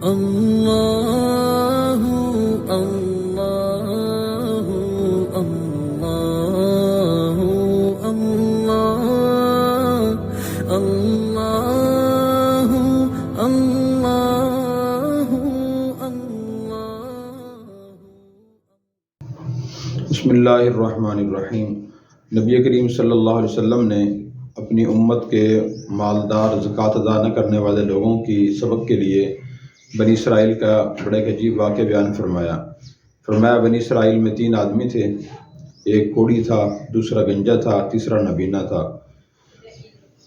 اللہ اللہ اللہ اللہ اللہ اللہ۔ بسم اللہ الرحمن الرحیم۔ نبی کریم صلی اللہ علیہ وسلم نے اپنی امت کے مالدار زکوٰۃ ادا نہ کرنے والے لوگوں کی سبق کے لیے بنی اسرائیل کا بڑا ایک عجیب واقعہ بیان فرمایا۔ بنی اسرائیل میں 3 آدمی تھے، ایک کوڑی تھا، دوسرا گنجا تھا، تیسرا نابینا تھا۔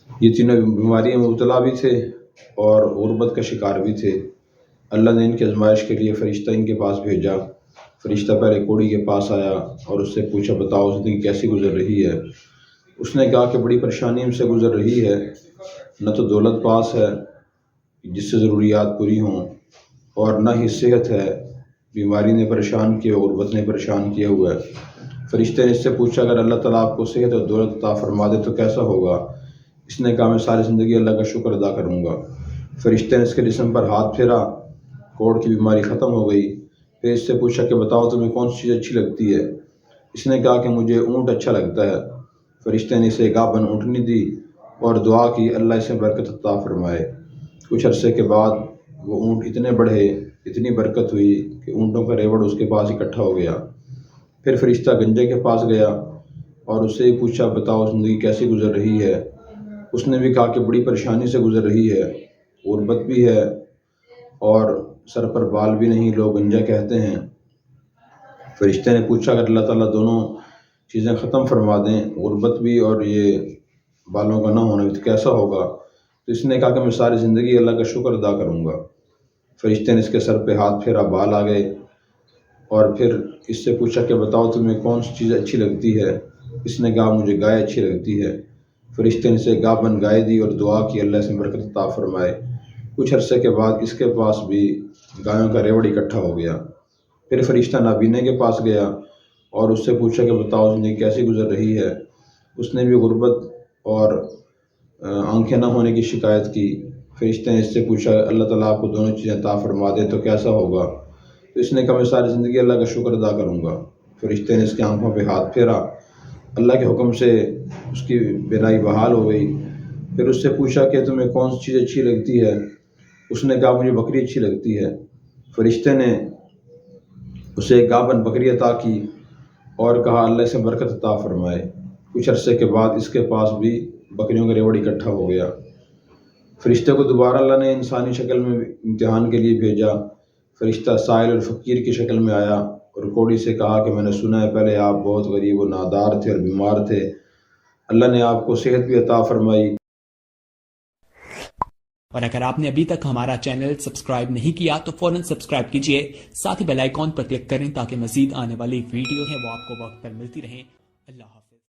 یہ تینوں بیماریوں میں مبتلا بھی تھے اور غربت کا شکار بھی تھے۔ اللہ نے ان کی آزمائش کے لیے فرشتہ ان کے پاس بھیجا۔ فرشتہ پہلے کوڑی کے پاس آیا اور اس سے پوچھا، بتاؤ زندگی کیسی گزر رہی ہے؟ اس نے کہا کہ بڑی پریشانی ہم سے گزر رہی ہے، نہ تو دولت پاس ہے جس سے ضروریات پوری ہوں، اور نہ ہی صحت ہے، بیماری نے پریشان کیا، غربت نے پریشان کیا ہوا ہے۔ فرشتے نے اس سے پوچھا، اگر اللہ تعالیٰ آپ کو صحت اور دولت عطا فرما دے تو کیسا ہوگا؟ اس نے کہا، میں ساری زندگی اللہ کا شکر ادا کروں گا۔ فرشتے نے اس کے جسم پر ہاتھ پھیرا، کوڑ کی بیماری ختم ہو گئی۔ پھر اس سے پوچھا کہ بتاؤ تمہیں کون سی چیز اچھی لگتی ہے؟ اس نے کہا کہ مجھے اونٹ اچھا لگتا ہے۔ فرشتے نے اسے گابن اونٹنی دی اور دعا کی، اللہ اسے برکت عطا فرمائے۔ کچھ عرصے کے بعد وہ اونٹ اتنے بڑھے، اتنی برکت ہوئی کہ اونٹوں کا ریوڑ اس کے پاس اکٹھا ہو گیا۔ پھر فرشتہ گنجے کے پاس گیا اور اس سے پوچھا، بتاؤ زندگی کیسی گزر رہی ہے؟ اس نے بھی کہا کہ بڑی پریشانی سے گزر رہی ہے، غربت بھی ہے اور سر پر بال بھی نہیں، لوگ گنجا کہتے ہیں۔ فرشتے نے پوچھا، اگر اللہ تعالیٰ دونوں چیزیں ختم فرما دیں، غربت بھی اور یہ بالوں کا نہ ہونا بھی، تو کیسا ہوگا؟ تو اس نے کہا کہ میں ساری زندگی اللہ کا شکر ادا کروں گا۔ فرشتے نے اس کے سر پہ ہاتھ پھیرا، بال آ گئے، اور پھر اس سے پوچھا کہ بتاؤ تمہیں کون سی چیز اچھی لگتی ہے؟ اس نے کہا، مجھے گائے اچھی لگتی ہے۔ فرشتے نے اسے گابن گائے دی اور دعا کی، اللہ سے برکت عطا فرمائے۔ کچھ عرصے کے بعد اس کے پاس بھی گایوں کا ریوڑ اکٹھا ہو گیا۔ پھر فرشتہ نابینے کے پاس گیا اور اس سے پوچھا کہ بتاؤ زندگی کیسی گزر رہی ہے؟ اس نے بھی غربت اور آنکھیں نہ ہونے کی شکایت کی۔ فرشتے نے اس سے پوچھا، اللہ تعالیٰ آپ کو دونوں چیزیں عطا فرما دے تو کیسا ہوگا؟ تو اس نے کہا، میں ساری زندگی اللہ کا شکر ادا کروں گا۔ فرشتے نے اس کی آنکھوں پہ ہاتھ پھیرا، اللہ کے حکم سے اس کی بینائی بحال ہو گئی۔ پھر اس سے پوچھا کہ تمہیں کون سی چیز اچھی لگتی ہے؟ اس نے کہا، مجھے بکری اچھی لگتی ہے۔ فرشتے نے اسے ایک گابن بکری عطا کی اور کہا، اللہ سے برکت عطا فرمائے۔ کچھ عرصے کے بعد اس کے پاس بھی بکریوں کا ریوڑ اکٹھا ہو گیا۔ فرشتے کو دوبارہ اللہ نے انسانی شکل میں امتحان کے لیے بھیجا۔ فرشتہ سائل اور فقیر کی شکل میں آیا اور کوڑی سے کہا کہ میں نے سنا ہے پہلے آپ بہت غریب و نادار تھے اور بیمار تھے، اللہ نے آپ کو صحت بھی عطا فرمائی۔ اور اگر آپ نے ابھی تک ہمارا چینل سبسکرائب نہیں کیا تو فوراً سبسکرائب کیجئے، ساتھ ہی بیل آئیکن پر کلک کریں تاکہ مزید آنے والی ویڈیو ہیں وہ آپ کو وقت پر ملتی رہیں۔ اللہ حافظ۔